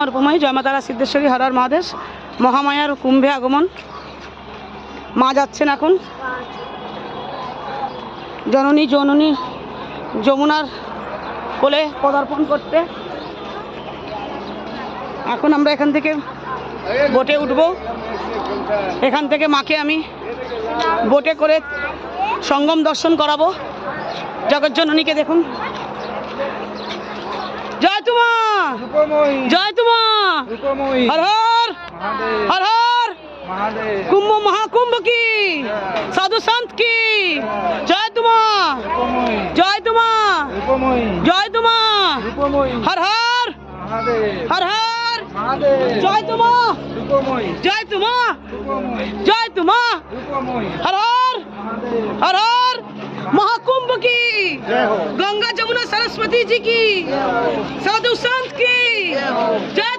রূপময়ী জয় মা তারা সিদ্ধেশ্বরী হর হর মহাদেব মহামায়ার কুম্ভে আগমন। মা যাচ্ছেন এখন জননী জননী যমুনার কোলে পদার্পণ করতে। এখন আমরা এখান থেকে বোটে উঠব। এখান থেকে মাকে আমি বোটে করে সঙ্গম দর্শন করাবো। জগজ্জননীকে দেখুন। জয় তোমা জয় তোমা হর হর হর হর কুম্ভ মহাকুম্ভ কি সাধু সন্ত কি জয় তোমা জয় তোমা জয় তোমা হর হর হর হর জয় তোমা জয় তোমা জয় তোমা হর হর হর হর महाकुंभ की गंगा जमुना सरस्वती जी की साधु संत की जय।